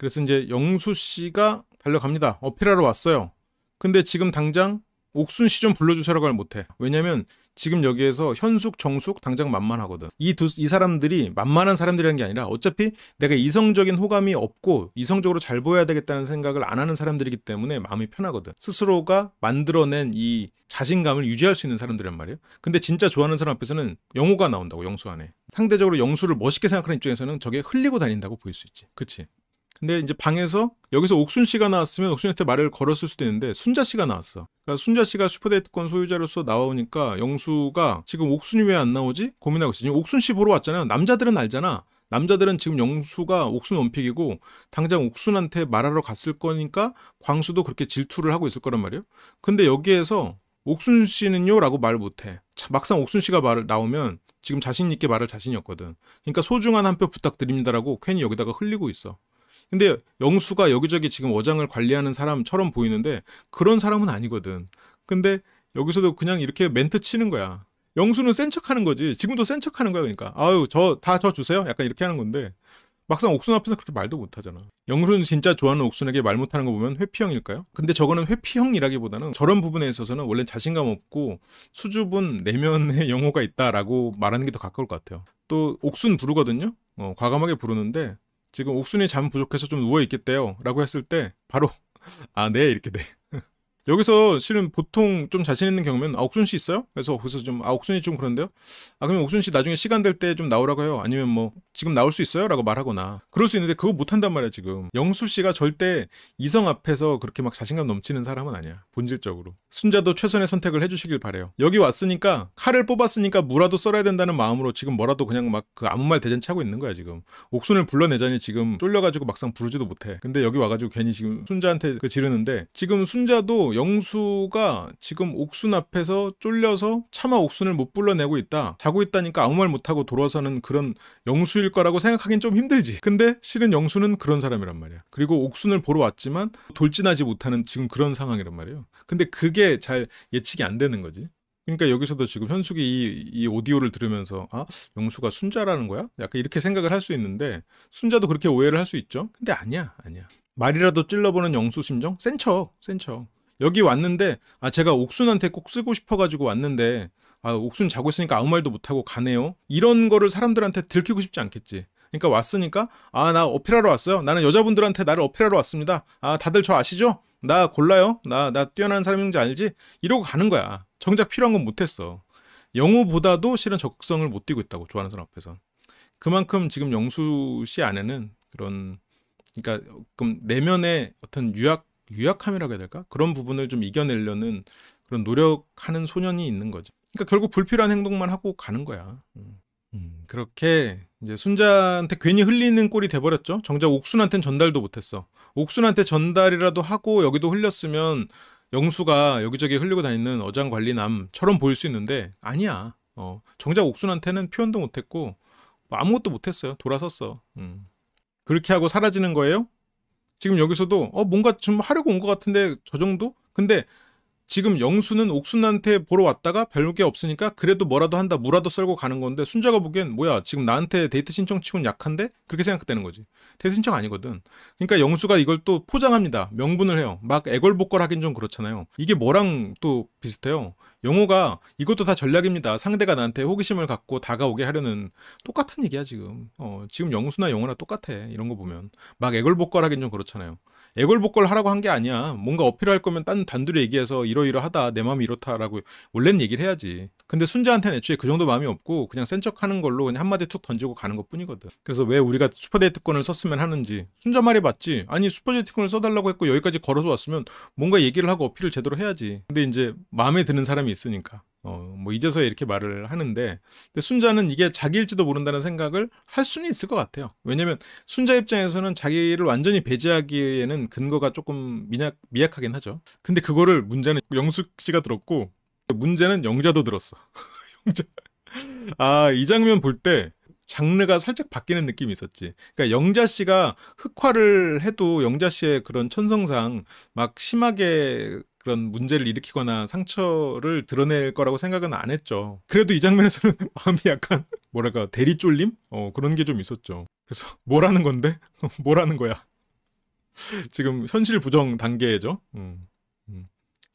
그래서 이제 영수 씨가 달려갑니다. 어필하러 왔어요. 근데 지금 당장 옥순 씨 좀 불러주세요라고 말 못해. 왜냐면 지금 여기에서 현숙, 정숙 당장 만만하거든. 이 사람들이 만만한 사람들이라는 게 아니라 어차피 내가 이성적인 호감이 없고 이성적으로 잘 보여야 되겠다는 생각을 안 하는 사람들이기 때문에 마음이 편하거든. 스스로가 만들어낸 이 자신감을 유지할 수 있는 사람들이란 말이에요. 근데 진짜 좋아하는 사람 앞에서는 영호가 나온다고, 영수 안에. 상대적으로 영수를 멋있게 생각하는 입장에서는 저게 흘리고 다닌다고 보일 수 있지. 그치? 근데 이제 방에서 여기서 옥순 씨가 나왔으면 옥순이한테 말을 걸었을 수도 있는데 순자 씨가 나왔어. 그러니까 순자 씨가 슈퍼데이트권 소유자로서 나오니까 영수가 지금 옥순이 왜 안 나오지? 고민하고 있어. 지금 옥순 씨 보러 왔잖아요. 남자들은 알잖아. 남자들은 지금 영수가 옥순 원픽이고 당장 옥순한테 말하러 갔을 거니까 광수도 그렇게 질투를 하고 있을 거란 말이에요. 근데 여기에서 옥순 씨는요? 라고 말 못해. 막상 옥순 씨가 말을 나오면 지금 자신 있게 말할 자신이 없거든. 그러니까 소중한 한 표 부탁드립니다라고 괜히 여기다가 흘리고 있어. 근데 영수가 여기저기 지금 어장을 관리하는 사람처럼 보이는데 그런 사람은 아니거든. 근데 여기서도 그냥 이렇게 멘트 치는 거야. 영수는 센 척하는 거지. 지금도 센 척하는 거야. 그러니까 아유 저 주세요. 약간 이렇게 하는 건데 막상 옥순 앞에서 그렇게 말도 못하잖아. 영수는 진짜 좋아하는 옥순에게 말 못하는 거 보면 회피형일까요? 근데 저거는 회피형이라기보다는 저런 부분에 있어서는 원래 자신감 없고 수줍은 내면의 영호가 있다라고 말하는 게 더 가까울 것 같아요. 또 옥순 부르거든요. 과감하게 부르는데 지금 옥순이 잠 부족해서 좀 누워있겠대요 라고 했을 때 바로 아 네 이렇게 돼. 여기서 실은 보통 좀 자신 있는 경우면 옥순 씨 있어요? 그래서 거기서 좀 옥순이 좀 그런데요? 그러면 옥순 씨 나중에 시간 될 때 좀 나오라고 해요. 아니면 뭐 지금 나올 수 있어요? 라고 말하거나 그럴 수 있는데 그거 못 한단 말이야 지금. 영수 씨가 절대 이성 앞에서 그렇게 막 자신감 넘치는 사람은 아니야. 본질적으로. 순자도 최선의 선택을 해주시길 바래요. 여기 왔으니까 칼을 뽑았으니까 무라도 썰어야 된다는 마음으로 지금 뭐라도 그냥 막 그 아무 말 대잔치 하고 있는 거야 지금. 옥순을 불러내자니 지금 쫄려가지고 막상 부르지도 못해. 근데 여기 와가지고 괜히 지금 순자한테 그 지르는데 지금 순자도 영수가 지금 옥순 앞에서 쫄려서 차마 옥순을 못 불러내고 있다. 자고 있다니까 아무 말 못하고 돌아서는 그런 영수일 거라고 생각하긴 좀 힘들지. 근데 실은 영수는 그런 사람이란 말이야. 그리고 옥순을 보러 왔지만 돌진하지 못하는 지금 그런 상황이란 말이에요. 근데 그게 잘 예측이 안 되는 거지. 그러니까 여기서도 지금 현숙이 이 오디오를 들으면서 영수가 순자라는 거야? 약간 이렇게 생각을 할 수 있는데 순자도 그렇게 오해를 할 수 있죠. 근데 아니야. 말이라도 찔러보는 영수 심정? 센 척. 여기 왔는데 제가 옥순한테 꼭 쓰고 싶어가지고 왔는데 옥순 자고 있으니까 아무 말도 못하고 가네요. 이런 거를 사람들한테 들키고 싶지 않겠지. 그러니까 왔으니까 나 어필하러 왔어요. 나는 여자분들한테 나를 어필하러 왔습니다. 다들 저 아시죠? 나 골라요. 나 뛰어난 사람인지 알지? 이러고 가는 거야. 정작 필요한 건 못했어. 영우보다도 실은 적극성을 못 띄고 있다고, 좋아하는 사람 앞에서. 그만큼 지금 영수 씨 안에는 그런, 그러니까 그럼 내면의 어떤 유약함이라고 해야 될까? 그런 부분을 좀 이겨내려는 그런 노력하는 소년이 있는 거지. 그러니까 결국 불필요한 행동만 하고 가는 거야. 그렇게 이제 순자한테 괜히 흘리는 꼴이 돼버렸죠. 정작 옥순한테는 전달도 못했어. 옥순한테 전달이라도 하고 여기도 흘렸으면 영수가 여기저기 흘리고 다니는 어장관리남처럼 보일 수 있는데 아니야. 정작 옥순한테는 표현도 못했고 뭐 아무것도 못했어요. 돌아섰어. 그렇게 하고 사라지는 거예요. 지금 여기서도 뭔가 좀 하려고 온 것 같은데 저 정도? 근데 지금 영수는 옥순한테 보러 왔다가 별게 없으니까 그래도 뭐라도 한다, 무라도 썰고 가는 건데 순자가 보기엔 뭐야 지금 나한테 데이트 신청 치곤 약한데? 그렇게 생각되는 거지. 데이트 신청 아니거든. 그러니까 영수가 이걸 또 포장합니다. 명분을 해요. 막 애걸복걸 하긴 좀 그렇잖아요. 이게 뭐랑 또 비슷해요. 영호가 이것도 다 전략입니다. 상대가 나한테 호기심을 갖고 다가오게 하려는, 똑같은 얘기야 지금. 지금 영수나 영호나 똑같아. 이런 거 보면 막 애걸복걸 하긴 좀 그렇잖아요. 애걸복걸 하라고 한 게 아니야. 뭔가 어필할 거면 단둘이 얘기해서 이러이러하다, 내 마음이 이렇다라고 원래는 얘기를 해야지. 근데 순자한테는 애초에 그 정도 마음이 없고 그냥 센 척하는 걸로 그냥 한마디 툭 던지고 가는 것 뿐이거든. 그래서 왜 우리가 슈퍼데이트권을 썼으면 하는지. 순자 말이 맞지. 아니 슈퍼데이트권을 써달라고 했고 여기까지 걸어서 왔으면 뭔가 얘기를 하고 어필을 제대로 해야지. 근데 이제 마음에 드는 사람이 있으니까 뭐 이제서야 이렇게 말을 하는데, 근데 순자는 이게 자기일지도 모른다는 생각을 할 수는 있을 것 같아요. 왜냐면 순자 입장에서는 자기를 완전히 배제하기에는 근거가 조금 미약하긴 하죠. 근데 그거를 문제는 영숙 씨가 들었고 문제는 영자도 들었어. 영자. 이 장면 볼 때 장르가 살짝 바뀌는 느낌이 있었지. 그러니까 영자 씨가 흑화를 해도 영자 씨의 그런 천성상 막 심하게 그런 문제를 일으키거나 상처를 드러낼 거라고 생각은 안 했죠. 그래도 이 장면에서는 마음이 약간 뭐랄까 대리 쫄림? 그런 게 좀 있었죠. 그래서 뭐라는 건데? 뭐라는 거야? 지금 현실 부정 단계죠.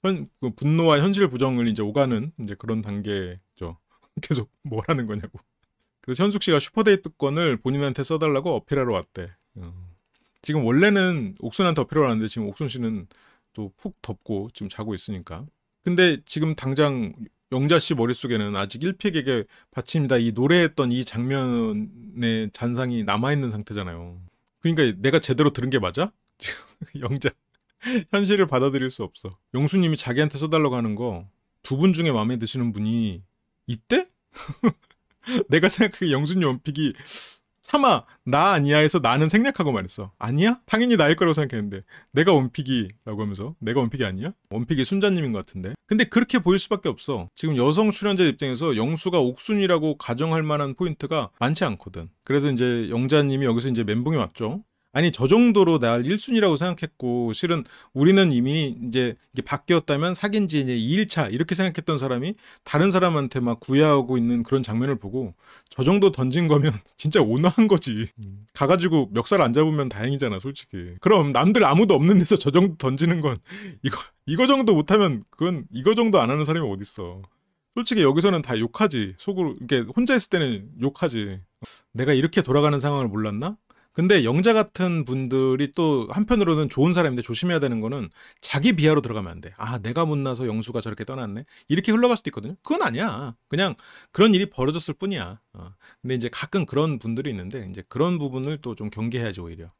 그 분노와 현실 부정을 이제 오가는 이제 그런 단계죠. 계속 뭐라는 거냐고. 그래서 현숙 씨가 슈퍼데이트권을 본인한테 써달라고 어필하러 왔대. 지금 원래는 옥순한테 어필하러 왔는데 지금 옥순 씨는 또 푹 덮고 지금 자고 있으니까. 근데 지금 당장 영자 씨 머릿속에는 아직 1픽에게 바칩니다. 이 노래했던 이 장면의 잔상이 남아있는 상태잖아요. 그러니까 내가 제대로 들은 게 맞아? 지금 영자 현실을 받아들일 수 없어. 영수님이 자기한테 써달라고 하는 거 두 분 중에 마음에 드시는 분이 있대? 내가 생각하기에 영수님 원픽이 차마 나 아니야 해서 나는 생략하고 말했어. 아니야? 당연히 나일 거라고 생각했는데 내가 원픽이라고 하면서 내가 원픽이 아니야? 원픽이 순자님인 것 같은데. 근데 그렇게 보일 수밖에 없어. 지금 여성 출연자 입장에서 영수가 옥순이라고 가정할 만한 포인트가 많지 않거든. 그래서 이제 영자님이 여기서 이제 멘붕이 왔죠. 아니 저 정도로 날 1순위라고 생각했고 실은 우리는 이미 이제 이게 바뀌었다면 사귄 지 이제 2일차 이렇게 생각했던 사람이 다른 사람한테 막 구애하고 있는 그런 장면을 보고 저 정도 던진 거면 진짜 온화한 거지. 가가지고 멱살 안 잡으면 다행이잖아 솔직히. 그럼 남들 아무도 없는 데서 저 정도 던지는 건 이거 정도 못하면 그건 이거 정도 안 하는 사람이 어딨어. 솔직히 여기서는 다 욕하지. 속으로 이렇게 혼자 있을 때는 욕하지. 내가 이렇게 돌아가는 상황을 몰랐나? 근데 영자 같은 분들이 또 한편으로는 좋은 사람인데 조심해야 되는 거는 자기 비하로 들어가면 안 돼. 아, 내가 못나서 영수가 저렇게 떠났네. 이렇게 흘러갈 수도 있거든요. 그건 아니야. 그냥 그런 일이 벌어졌을 뿐이야. 근데 이제 가끔 그런 분들이 있는데 이제 그런 부분을 또 좀 경계해야지 오히려.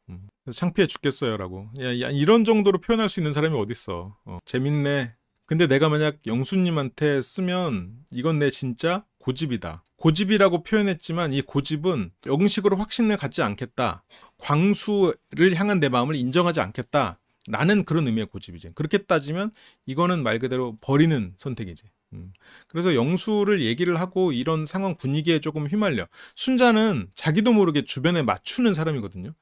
그래서 창피해 죽겠어요라고. 야, 이런 정도로 표현할 수 있는 사람이 어딨어. 재밌네. 근데 내가 만약 영수님한테 쓰면 이건 내 진짜 고집이다. 고집이라고 표현했지만 이 고집은 영식으로 확신을 갖지 않겠다. 광수를 향한 내 마음을 인정하지 않겠다. 라는 그런 의미의 고집이지. 그렇게 따지면 이거는 말 그대로 버리는 선택이지. 그래서 영수를 얘기를 하고 이런 상황 분위기에 조금 휘말려. 순자는 자기도 모르게 주변에 맞추는 사람이거든요.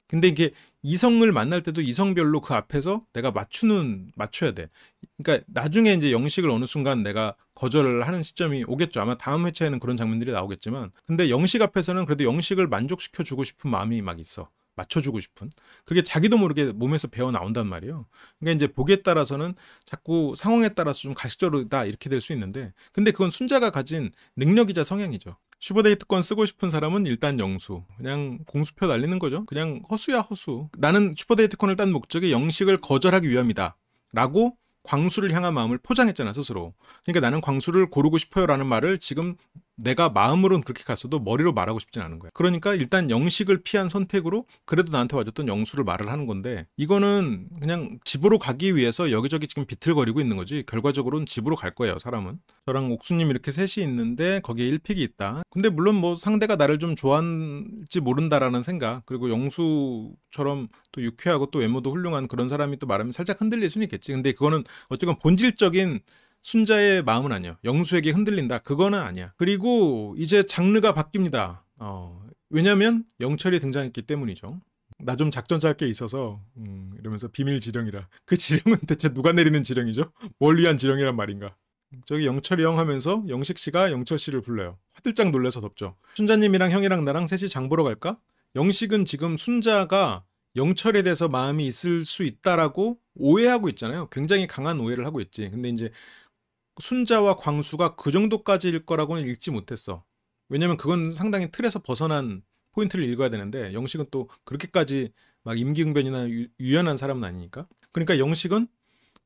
근데 이게 이성을 만날 때도 이성별로 그 앞에서 내가 맞춰야 돼. 그러니까 나중에 이제 영식을 어느 순간 내가 거절을 하는 시점이 오겠죠. 아마 다음 회차에는 그런 장면들이 나오겠지만. 근데 영식 앞에서는 그래도 영식을 만족시켜 주고 싶은 마음이 막 있어. 맞춰주고 싶은. 그게 자기도 모르게 몸에서 배어 나온단 말이에요. 그러니까 이제 보기에 따라서는 자꾸 상황에 따라서 좀 가식적이다 이렇게 될 수 있는데, 근데 그건 순자가 가진 능력이자 성향이죠. 슈퍼데이트권 쓰고 싶은 사람은 일단 영수. 그냥 공수표 날리는 거죠. 그냥 허수야 허수. 나는 슈퍼데이트권을 딴 목적이 영식을 거절하기 위함이다. 라고 광수를 향한 마음을 포장했잖아 스스로. 그러니까 나는 광수를 고르고 싶어요라는 말을 지금 내가 마음으로는 그렇게 갔어도 머리로 말하고 싶진 않은 거야. 그러니까 일단 영식을 피한 선택으로 그래도 나한테 와줬던 영수를 말을 하는 건데, 이거는 그냥 집으로 가기 위해서 여기저기 지금 비틀거리고 있는 거지 결과적으로는 집으로 갈 거예요 사람은. 저랑 옥수님 이렇게 셋이 있는데 거기에 1픽이 있다. 근데 물론 뭐 상대가 나를 좀 좋아할지 모른다라는 생각, 그리고 영수처럼 또 유쾌하고 또 외모도 훌륭한 그런 사람이 또 말하면 살짝 흔들릴 수는 있겠지. 근데 그거는 어쨌건 본질적인 순자의 마음은 아니야. 영수에게 흔들린다. 그거는 아니야. 그리고 이제 장르가 바뀝니다. 왜냐면 영철이 등장했기 때문이죠. 나 좀 작전 짤 게 있어서 이러면서 비밀 지령이라. 그 지령은 대체 누가 내리는 지령이죠? 뭘 위한 지령이란 말인가? 저기 영철이 형 하면서 영식 씨가 영철 씨를 불러요. 화들짝 놀라서 덥죠. 순자님이랑 형이랑 나랑 셋이 장 보러 갈까? 영식은 지금 순자가 영철에 대해서 마음이 있을 수 있다라고 오해하고 있잖아요. 굉장히 강한 오해를 하고 있지. 근데 이제 순자와 광수가 그 정도까지일 거라고는 읽지 못했어. 왜냐면 그건 상당히 틀에서 벗어난 포인트를 읽어야 되는데 영식은 또 그렇게까지 막 임기응변이나 유연한 사람은 아니니까. 그러니까 영식은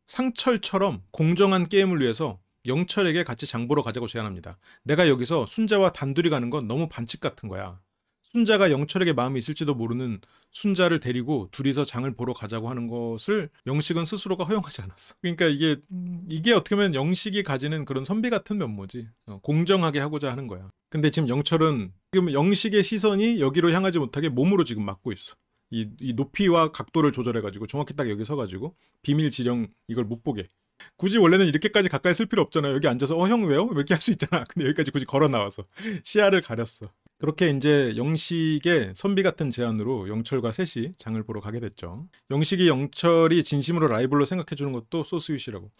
상철처럼 공정한 게임을 위해서 영철에게 같이 장 보러 가자고 제안합니다. 내가 여기서 순자와 단둘이 가는 건 너무 반칙 같은 거야. 순자가 영철에게 마음이 있을지도 모르는 순자를 데리고 둘이서 장을 보러 가자고 하는 것을 영식은 스스로가 허용하지 않았어. 그러니까 이게 어떻게 보면 영식이 가지는 그런 선비 같은 면모지. 공정하게 하고자 하는 거야. 근데 지금 영철은 지금 영식의 시선이 여기로 향하지 못하게 몸으로 지금 막고 있어. 이 높이와 각도를 조절해가지고 정확히 딱 여기 서가지고 비밀 지령 이걸 못 보게. 굳이 원래는 이렇게까지 가까이 쓸 필요 없잖아요. 여기 앉아서 형 왜요? 이렇게 할 수 있잖아. 근데 여기까지 굳이 걸어 나와서 시야를 가렸어. 그렇게 이제 영식의 선비 같은 제안으로 영철과 셋이 장을 보러 가게 됐죠. 영식이 영철이 진심으로 라이벌로 생각해주는 것도 소스윗이라고.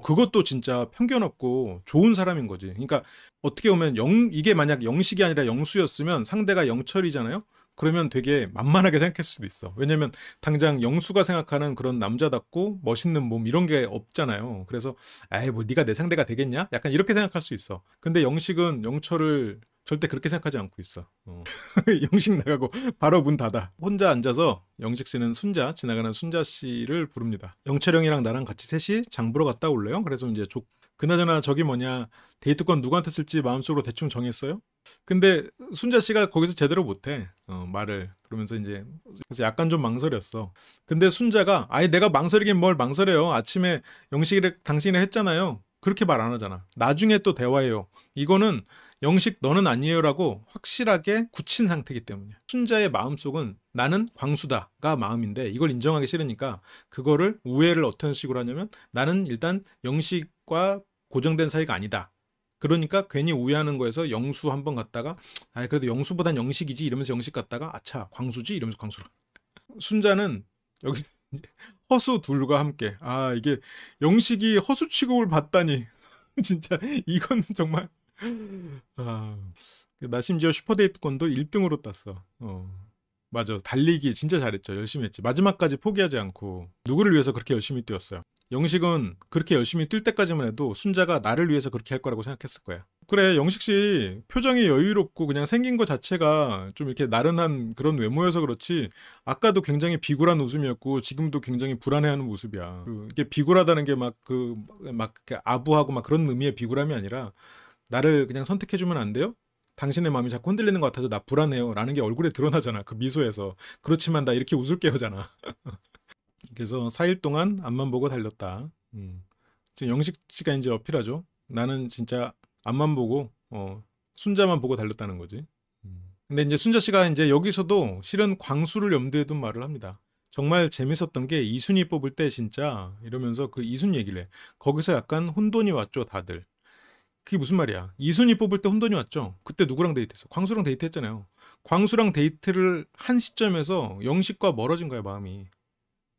그것도 진짜 편견 없고 좋은 사람인 거지. 그러니까 어떻게 보면 이게 만약 영식이 아니라 영수였으면 상대가 영철이잖아요. 그러면 되게 만만하게 생각했을 수도 있어. 왜냐면 당장 영수가 생각하는 그런 남자답고 멋있는 몸 이런 게 없잖아요. 그래서 아이 뭐 네가 내 상대가 되겠냐? 약간 이렇게 생각할 수 있어. 근데 영식은 영철을 절대 그렇게 생각하지 않고 있어. 영식 나가고 바로 문 닫아. 혼자 앉아서 영식 씨는 순자, 지나가는 순자 씨를 부릅니다. 영철 형이랑 나랑 같이 셋이 장 보러 갔다 올래요? 그래서 이제 그나저나 저기 뭐냐 데이트권 누구한테 쓸지 마음속으로 대충 정했어요? 근데 순자 씨가 거기서 제대로 못해 말을. 그러면서 이제 그래서 약간 좀 망설였어. 근데 순자가 아예 내가 망설이긴 뭘 망설여요. 아침에 영식이를 당신이랑 했잖아요. 그렇게 말 안 하잖아. 나중에 또 대화해요. 이거는 영식 너는 아니에요라고 확실하게 굳힌 상태이기 때문이야. 순자의 마음속은 나는 광수다가 마음인데 이걸 인정하기 싫으니까 그거를 우애를 어떤 식으로 하냐면 나는 일단 영식과 고정된 사이가 아니다. 그러니까 괜히 우애하는 거에서 영수 한번 갔다가 아 그래도 영수보단 영식이지 이러면서 영식 갔다가 아차 광수지 이러면서 광수로. 순자는 여기 허수 둘과 함께 아 이게 영식이 허수 취급을 받다니 진짜 이건 정말 아, 나 심지어 슈퍼데이트권도 1등으로 땄어. 맞아. 달리기 진짜 잘했죠. 열심히 했지. 마지막까지 포기하지 않고 누구를 위해서 그렇게 열심히 뛰었어요. 영식은 그렇게 열심히 뛸 때까지만 해도 순자가 나를 위해서 그렇게 할 거라고 생각했을 거야. 그래, 영식 씨 표정이 여유롭고 그냥 생긴 것 자체가 좀 이렇게 나른한 그런 외모여서 그렇지 아까도 굉장히 비굴한 웃음이었고 지금도 굉장히 불안해하는 모습이야. 이게 비굴하다는 게 막 아부하고 막 그런 의미의 비굴함이 아니라 나를 그냥 선택해주면 안 돼요? 당신의 마음이 자꾸 흔들리는 것 같아서 나 불안해요 라는 게 얼굴에 드러나잖아. 그 미소에서. 그렇지만 나 이렇게 웃을게요잖아. 그래서 4일 동안 앞만 보고 달렸다. 지금 영식 씨가 이제 어필하죠. 나는 진짜 앞만 보고 순자만 보고 달렸다는 거지. 근데 이제 순자 씨가 이제 여기서도 실은 광수를 염두에 둔 말을 합니다. 정말 재밌었던 게 이순이 뽑을 때 진짜 이러면서 그 이순 얘기를 해. 거기서 약간 혼돈이 왔죠 다들. 그게 무슨 말이야? 이순이 뽑을 때 혼돈이 왔죠. 그때 누구랑 데이트했어? 광수랑 데이트했잖아요. 광수랑 데이트를 한 시점에서 영식과 멀어진 거야 마음이.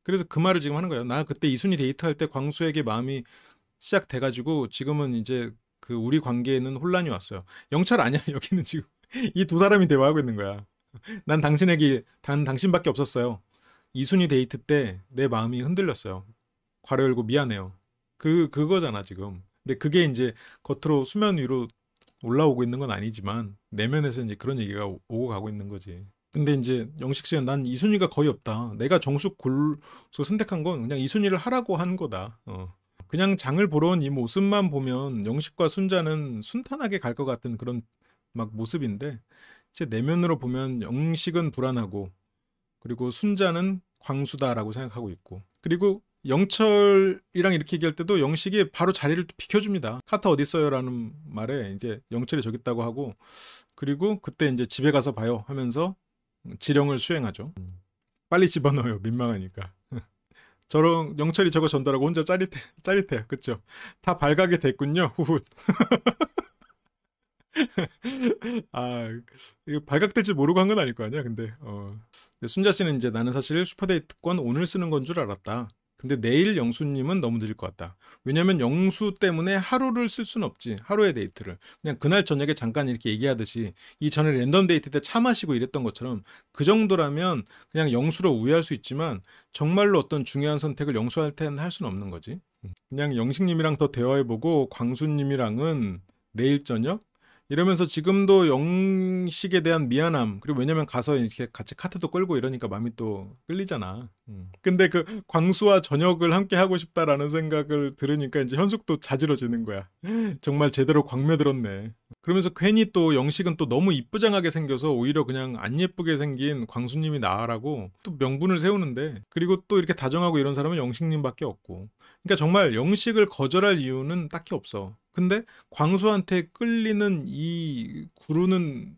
그래서 그 말을 지금 하는 거예요. 나 그때 이순이 데이트할 때 광수에게 마음이 시작돼가지고 지금은 이제 그 우리 관계에는 혼란이 왔어요. 영철 아니야. 여기는 지금 이 두 사람이 대화하고 있는 거야. 난 당신에게 단 당신밖에 없었어요. 이순이 데이트 때 내 마음이 흔들렸어요. 괄호 열고 미안해요. 그거잖아 지금. 근데 그게 이제 겉으로 수면 위로 올라오고 있는 건 아니지만 내면에서 이제 그런 얘기가 오고 가고 있는 거지. 근데 이제 영식 씨는 난 이순위가 거의 없다. 내가 정숙 골수 선택한 건 그냥 이순위를 하라고 한 거다. 그냥 장을 보러 온 이 모습만 보면 영식과 순자는 순탄하게 갈 것 같은 그런 막 모습인데 제 내면으로 보면 영식은 불안하고 그리고 순자는 광수다라고 생각하고 있고 그리고 영철이랑 이렇게 얘기할 때도 영식이 바로 자리를 비켜줍니다. 카타 어디 있어요? 라는 말에 이제 영철이 저기 있다고 하고 그리고 그때 이제 집에 가서 봐요 하면서 지령을 수행하죠. 빨리 집어넣어요. 민망하니까. 저런 영철이 저거 전달하고 혼자 짜릿해. 그쵸? 다 발각이 됐군요. 후훗. 아, 이거 발각될지 모르고 한 건 아닐 거 아니야, 근데. 근데 순자 씨는 이제 나는 사실 슈퍼데이트권 오늘 쓰는 건 줄 알았다. 근데 내일 영수님은 너무 늦을 것 같다. 왜냐면 영수 때문에 하루를 쓸 수는 없지. 하루의 데이트를. 그냥 그날 저녁에 잠깐 이렇게 얘기하듯이 이 전에 랜덤 데이트 때 차 마시고 이랬던 것처럼 그 정도라면 그냥 영수로 우회할 수 있지만 정말로 어떤 중요한 선택을 영수할 때는 할 수는 없는 거지. 그냥 영식님이랑 더 대화해보고 광수님이랑은 내일 저녁 이러면서 지금도 영식에 대한 미안함 그리고 왜냐면 가서 이렇게 같이 카트도 끌고 이러니까 마음이 또 끌리잖아. 근데 그 광수와 저녁을 함께 하고 싶다라는 생각을 들으니까 이제 현숙도 자지러지는 거야. 정말 제대로 광며들었네. 그러면서 괜히 또 영식은 또 너무 이쁘장하게 생겨서 오히려 그냥 안 예쁘게 생긴 광수님이 나으라고 또 명분을 세우는데 그리고 또 이렇게 다정하고 이런 사람은 영식님밖에 없고 그러니까 정말 영식을 거절할 이유는 딱히 없어. 근데 광수한테 끌리는 이 구르는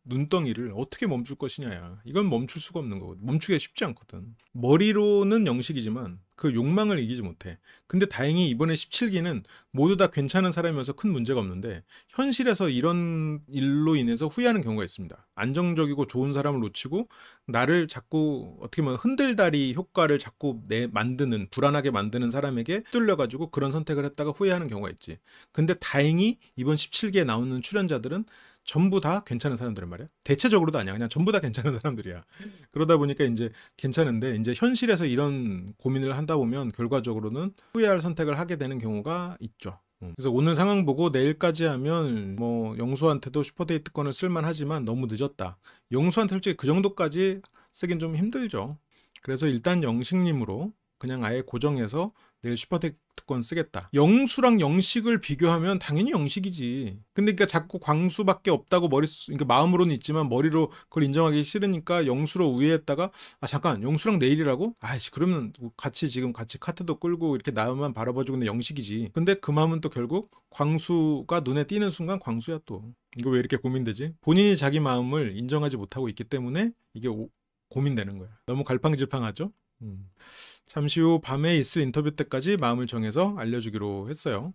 눈덩이를 어떻게 멈출 것이냐야. 이건 멈출 수가 없는 거거든. 멈추기가 쉽지 않거든. 머리로는 영식이지만 그 욕망을 이기지 못해. 근데 다행히 이번에 17기는 모두 다 괜찮은 사람이어서 큰 문제가 없는데 현실에서 이런 일로 인해서 후회하는 경우가 있습니다. 안정적이고 좋은 사람을 놓치고 나를 자꾸 어떻게 보면 흔들다리 효과를 자꾸 만드는 불안하게 만드는 사람에게 뚫려가지고 그런 선택을 했다가 후회하는 경우가 있지. 근데 다행히 이번 17기에 나오는 출연자들은 전부 다 괜찮은 사람들은 말이야. 대체적으로도 아니야. 그냥 전부 다 괜찮은 사람들이야. 그러다 보니까 이제 괜찮은데 이제 현실에서 이런 고민을 한다 보면 결과적으로는 후회할 선택을 하게 되는 경우가 있죠. 그래서 오늘 상황 보고 내일까지 하면 뭐 영수한테도 슈퍼데이트권을 쓸만하지만 너무 늦었다. 영수한테 솔직히 그 정도까지 쓰긴 좀 힘들죠. 그래서 일단 영식님으로 그냥 아예 고정해서 내일 슈퍼데이트권 쓰겠다. 영수랑 영식을 비교하면 당연히 영식이지. 근데 그러니까 자꾸 광수밖에 없다고 그러니까 마음으로는 있지만 머리로 그걸 인정하기 싫으니까 영수로 우회했다가 아 잠깐 영수랑 내일이라고? 아이씨 그러면 지금 같이 카트도 끌고 이렇게 나만 바라봐주고 있는 영식이지. 근데 그 마음은 또 결국 광수가 눈에 띄는 순간 광수야 또. 이거 왜 이렇게 고민되지? 본인이 자기 마음을 인정하지 못하고 있기 때문에 이게 고민되는 거야. 너무 갈팡질팡하죠? 잠시 후 밤에 있을 인터뷰 때까지 마음을 정해서 알려주기로 했어요.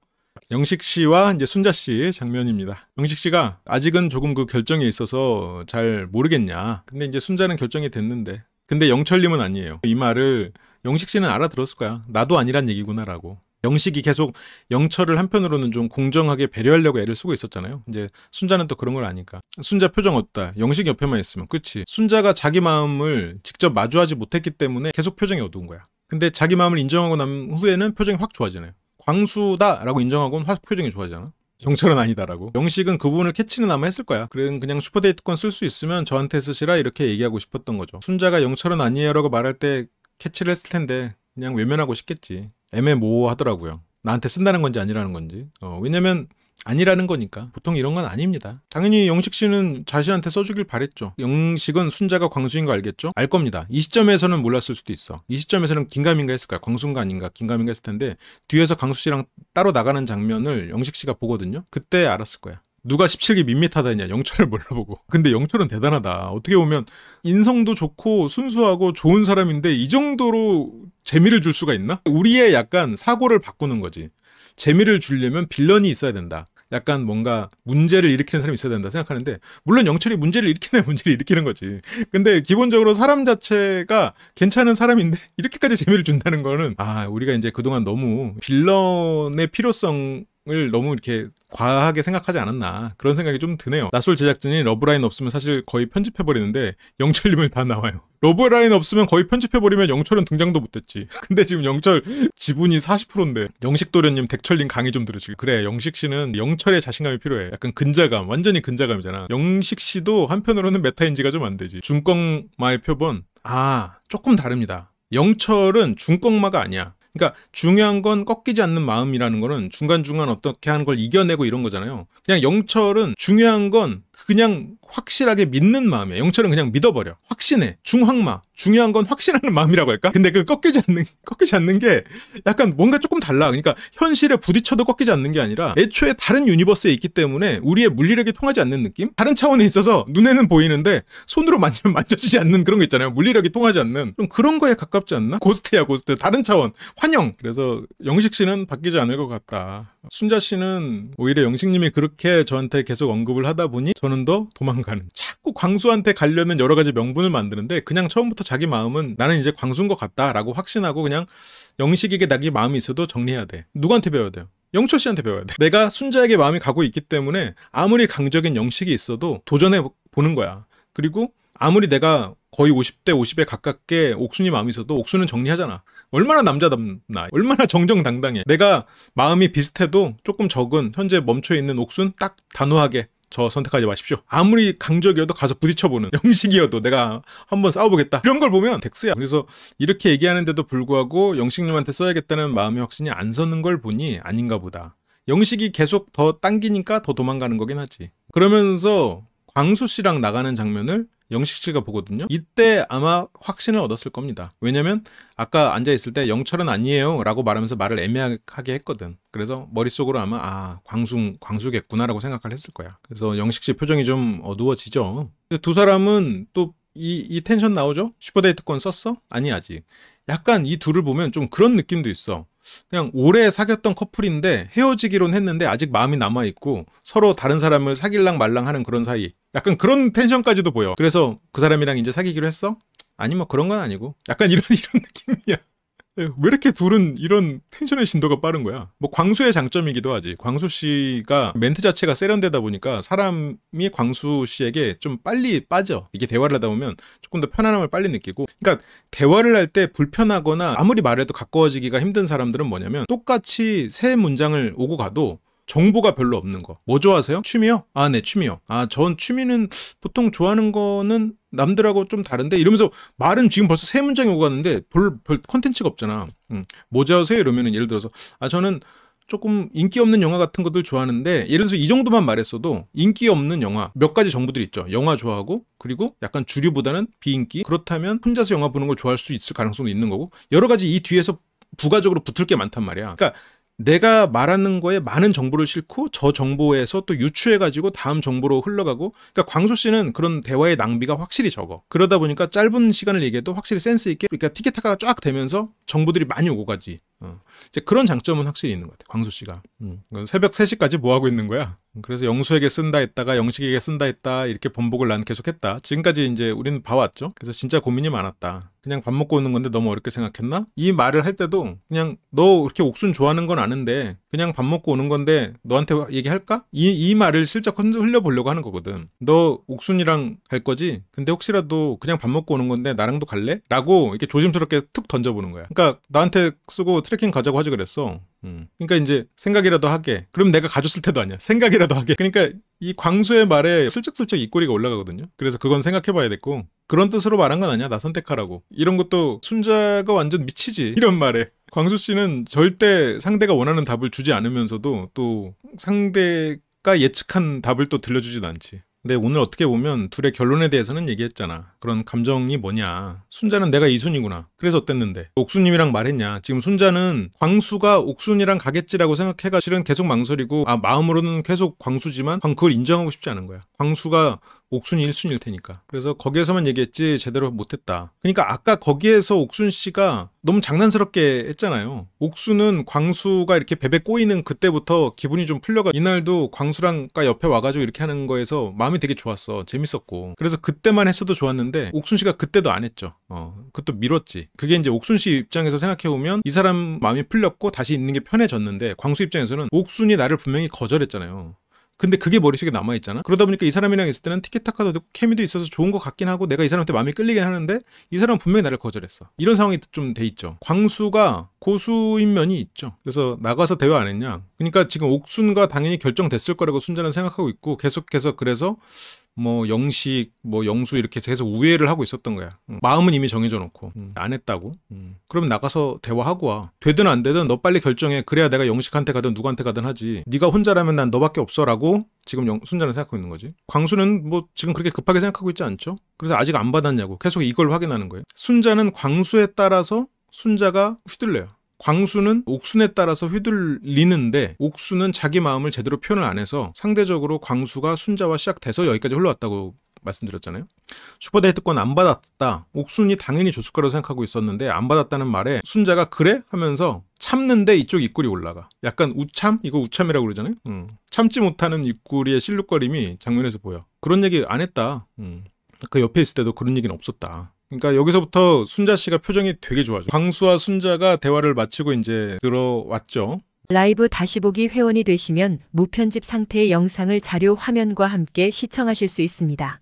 영식 씨와 이제 순자 씨 장면입니다. 영식 씨가 아직은 조금 그 결정에 있어서 잘 모르겠냐. 근데 이제 순자는 결정이 됐는데. 근데 영철님은 아니에요. 이 말을 영식 씨는 알아들었을 거야. 나도 아니란 얘기구나라고. 영식이 계속 영철을 한편으로는 좀 공정하게 배려하려고 애를 쓰고 있었잖아요. 이제 순자는 또 그런 걸 아니까. 순자 표정 없다. 영식 옆에만 있으면 끝이. 순자가 자기 마음을 직접 마주하지 못했기 때문에 계속 표정이 어두운 거야. 근데 자기 마음을 인정하고 난 후에는 표정이 확 좋아지네요. 광수다라고 인정하고는 확 표정이 좋아지잖아. 영철은 아니다라고. 영식은 그 부분을 캐치는 아마 했을 거야. 그냥 슈퍼데이트권 쓸 수 있으면 저한테 쓰시라 이렇게 얘기하고 싶었던 거죠. 순자가 영철은 아니에요라고 말할 때 캐치를 했을 텐데 그냥 외면하고 싶겠지. 애매모호하더라고요. 나한테 쓴다는 건지 아니라는 건지. 왜냐면 아니라는 거니까. 보통 이런 건 아닙니다. 당연히 영식 씨는 자신한테 써주길 바랬죠. 영식은 순자가 광수인 거 알겠죠? 알 겁니다. 이 시점에서는 몰랐을 수도 있어. 이 시점에서는 긴가민가 했을 거야. 광수인가 아닌가 긴가민가 했을 텐데 뒤에서 광수 씨랑 따로 나가는 장면을 영식 씨가 보거든요. 그때 알았을 거야. 누가 17기 밋밋하다 했냐 영철을 몰라보고. 근데 영철은 대단하다. 어떻게 보면 인성도 좋고 순수하고 좋은 사람인데 이 정도로 재미를 줄 수가 있나? 우리의 약간 사고를 바꾸는 거지. 재미를 주려면 빌런이 있어야 된다. 약간 뭔가 문제를 일으키는 사람이 있어야 된다 생각하는데 물론 영철이 문제를 일으키는 거지. 근데 기본적으로 사람 자체가 괜찮은 사람인데 이렇게까지 재미를 준다는 거는 우리가 이제 그동안 너무 빌런의 필요성 을 너무 이렇게 과하게 생각하지 않았나 그런 생각이 좀 드네요. 나솔 제작진이 러브라인 없으면 사실 거의 편집해버리는데 영철님을 다 나와요. 러브라인 없으면 거의 편집해버리면 영철은 등장도 못했지. 근데 지금 영철 지분이 40%인데 영식도련님 덱철님 강의 좀 들으시고. 그래 영식씨는 영철의 자신감이 필요해. 약간 근자감 완전히 근자감이잖아. 영식씨도 한편으로는 메타인지가 좀 안 되지. 중꺾마의 표본 조금 다릅니다. 영철은 중꺾마가 아니야. 그러니까 중요한 건 꺾이지 않는 마음이라는 거는 중간중간 어떻게 하는 걸 이겨내고 이런 거잖아요. 그냥 영철은 중요한 건 그냥 확실하게 믿는 마음이야. 영철은 그냥 믿어버려. 확신해. 중확마. 중요한 건 확신하는 마음이라고 할까? 근데 그 꺾이지 않는 게 약간 뭔가 조금 달라. 그러니까 현실에 부딪혀도 꺾이지 않는 게 아니라 애초에 다른 유니버스에 있기 때문에 우리의 물리력이 통하지 않는 느낌? 다른 차원에 있어서 눈에는 보이는데 손으로 만지면 만져지지 않는 그런 거 있잖아요. 물리력이 통하지 않는. 좀 그런 거에 가깝지 않나? 고스트야 고스트. 다른 차원. 환영. 그래서 영식 씨는 바뀌지 않을 것 같다. 순자 씨는 오히려 영식님이 그렇게 저한테 계속 언급을 하다 보니 저는 더 도망가는. 자꾸 광수한테 가려는 여러 가지 명분을 만드는데 그냥 처음부터 자기 마음은 나는 이제 광수인 것 같다라고 확신하고 그냥 영식에게 나기 마음이 있어도 정리해야 돼. 누구한테 배워야 돼요? 영철 씨한테 배워야 돼. 내가 순자에게 마음이 가고 있기 때문에 아무리 강적인 영식이 있어도 도전해 보는 거야. 그리고 아무리 내가 거의 50대 50에 가깝게 옥순이 마음이 있어도 옥순은 정리하잖아. 얼마나 남자답나. 얼마나 정정당당해. 내가 마음이 비슷해도 조금 적은 현재 멈춰있는 옥순 딱 단호하게 저 선택하지 마십시오. 아무리 강적이어도 가서 부딪혀보는. 영식이어도 내가 한번 싸워보겠다. 이런 걸 보면 덱스야. 그래서 이렇게 얘기하는데도 불구하고 영식님한테 써야겠다는 마음의 확신이 안 서는 걸 보니 아닌가 보다. 영식이 계속 더 당기니까 더 도망가는 거긴 하지. 그러면서 광수 씨랑 나가는 장면을 영식 씨가 보거든요. 이때 아마 확신을 얻었을 겁니다. 왜냐면 아까 앉아있을 때 영철은 아니에요 라고 말하면서 말을 애매하게 했거든. 그래서 머릿속으로 아마 광수겠구나라고 생각을 했을 거야. 그래서 영식 씨 표정이 좀 어두워지죠. 두 사람은 또 이 텐션 나오죠? 슈퍼데이트권 썼어? 아니 아직. 약간 이 둘을 보면 좀 그런 느낌도 있어. 그냥 오래 사귀었던 커플인데 헤어지기론 했는데 아직 마음이 남아있고 서로 다른 사람을 사귈랑 말랑 하는 그런 사이. 약간 그런 텐션까지도 보여. 그래서 그 사람이랑 이제 사귀기로 했어? 아니 뭐 그런 건 아니고. 약간 이런 느낌이야. 왜 이렇게 둘은 이런 텐션의 진도가 빠른 거야? 뭐 광수의 장점이기도 하지. 광수 씨가 멘트 자체가 세련되다 보니까 사람이 광수 씨에게 좀 빨리 빠져. 이게 대화를 하다 보면 조금 더 편안함을 빨리 느끼고. 그러니까 대화를 할 때 불편하거나 아무리 말해도 가까워지기가 힘든 사람들은 뭐냐면 똑같이 세 문장을 오고 가도 정보가 별로 없는 거. 뭐 좋아하세요? 취미요? 아, 네, 취미요. 아, 전 취미는 보통 좋아하는 거는 남들하고 좀 다른데 이러면서 말은 지금 벌써 세 문장이 오고 갔는데 별 컨텐츠가 없잖아. 뭐 좋아하세요? 이러면은 예를 들어서 아, 저는 조금 인기 없는 영화 같은 것들 좋아하는데 예를 들어서 이 정도만 말했어도 인기 없는 영화 몇 가지 정보들이 있죠. 영화 좋아하고 그리고 약간 주류보다는 비인기. 그렇다면 혼자서 영화 보는 걸 좋아할 수 있을 가능성도 있는 거고 여러 가지 이 뒤에서 부가적으로 붙을 게 많단 말이야. 그러니까 내가 말하는 거에 많은 정보를 싣고 저 정보에서 또 유추해가지고 다음 정보로 흘러가고 그러니까 광수 씨는 그런 대화의 낭비가 확실히 적어. 그러다 보니까 짧은 시간을 얘기해도 확실히 센스 있게 그러니까 티켓타카가 쫙 되면서 정보들이 많이 오고 가지. 이제 그런 장점은 확실히 있는 것 같아. 광수 씨가. 새벽 3시까지 뭐 하고 있는 거야? 그래서 영수에게 쓴다 했다가 영식에게 쓴다 했다 이렇게 번복을 난 계속 했다. 지금까지 이제 우리는 봐왔죠. 그래서 진짜 고민이 많았다. 그냥 밥 먹고 오는 건데 너무 어렵게 생각했나? 이 말을 할 때도 그냥 너 그렇게 옥순 좋아하는 건 아는데 그냥 밥 먹고 오는 건데 너한테 얘기할까? 이 말을 슬쩍 흘려보려고 하는 거거든. 너 옥순이랑 갈 거지? 근데 혹시라도 그냥 밥 먹고 오는 건데 나랑도 갈래? 라고 이렇게 조심스럽게 툭 던져보는 거야. 그러니까 나한테 쓰고 트레킹 가자고 하지 그랬어. 그러니까 이제 생각이라도 하게. 그럼 내가 가줬을 때도 아니야. 생각이라도 하게. 그러니까 이 광수의 말에 슬쩍슬쩍 입꼬리가 올라가거든요. 그래서 그건 생각해봐야 됐고 그런 뜻으로 말한 건 아니야. 나 선택하라고. 이런 것도 순자가 완전 미치지. 이런 말에. 광수 씨는 절대 상대가 원하는 답을 주지 않으면서도 또 상대가 예측한 답을 또 들려주지도 않지. 근데 오늘 어떻게 보면 둘의 결론에 대해서는 얘기했잖아. 그런 감정이 뭐냐. 순자는 내가 이순이구나. 그래서 어땠는데. 옥순님이랑 말했냐. 지금 순자는 광수가 옥순이랑 가겠지라고 생각해가 실은 계속 망설이고 아 마음으로는 계속 광수지만 그걸 인정하고 싶지 않은 거야. 광수가 옥순이 1순위일 테니까. 그래서 거기에서만 얘기했지 제대로 못했다. 그러니까 아까 거기에서 옥순 씨가 너무 장난스럽게 했잖아요. 옥순은 광수가 이렇게 베베 꼬이는 그때부터 기분이 좀 풀려가 이날도 광수랑가 옆에 와가지고 이렇게 하는 거에서 마음이 되게 좋았어. 재밌었고. 그래서 그때만 했어도 좋았는데 옥순 씨가 그때도 안 했죠. 그것도 미뤘지. 그게 이제 옥순 씨 입장에서 생각해보면 이 사람 마음이 풀렸고 다시 있는 게 편해졌는데 광수 입장에서는 옥순이 나를 분명히 거절했잖아요. 근데 그게 머릿속에 남아있잖아. 그러다 보니까 이 사람이랑 있을 때는 티켓타카도 되고 케미도 있어서 좋은 것 같긴 하고 내가 이 사람한테 마음이 끌리긴 하는데 이 사람은 분명히 나를 거절했어. 이런 상황이 좀 돼 있죠. 광수가 고수인 면이 있죠. 그래서 나가서 대화 안 했냐. 그러니까 지금 옥순과 당연히 결정됐을 거라고 순자는 생각하고 있고 계속해서 그래서 뭐 영식, 뭐 영수 이렇게 계속 우회를 하고 있었던 거야. 마음은 이미 정해져 놓고 안 했다고. 그러면 나가서 대화하고 와. 되든 안 되든 너 빨리 결정해. 그래야 내가 영식한테 가든 누구한테 가든 하지. 네가 혼자라면 난 너밖에 없어라고 지금 순자는 생각하고 있는 거지. 광수는 뭐 지금 그렇게 급하게 생각하고 있지 않죠. 그래서 아직 안 받았냐고 계속 이걸 확인하는 거예요. 순자는 광수에 따라서 순자가 휘둘려요. 광수는 옥순에 따라서 휘둘리는데 옥순은 자기 마음을 제대로 표현을 안 해서 상대적으로 광수가 순자와 시작돼서 여기까지 흘러왔다고 말씀드렸잖아요. 슈퍼데이트권 안 받았다. 옥순이 당연히 줬을 거라고 생각하고 있었는데 안 받았다는 말에 순자가 그래? 하면서 참는데 이쪽 입꼬리 올라가. 약간 우참? 이거 우참이라고 그러잖아요. 참지 못하는 입꼬리의 실룩거림이 장면에서 보여. 그런 얘기 안 했다. 그 옆에 있을 때도 그런 얘기는 없었다. 그러니까 여기서부터 순자 씨가 표정이 되게 좋아져. 광수와 순자가 대화를 마치고 이제 들어왔죠. 라이브 다시 보기 회원이 되시면 무편집 상태의 영상을 자료 화면과 함께 시청하실 수 있습니다.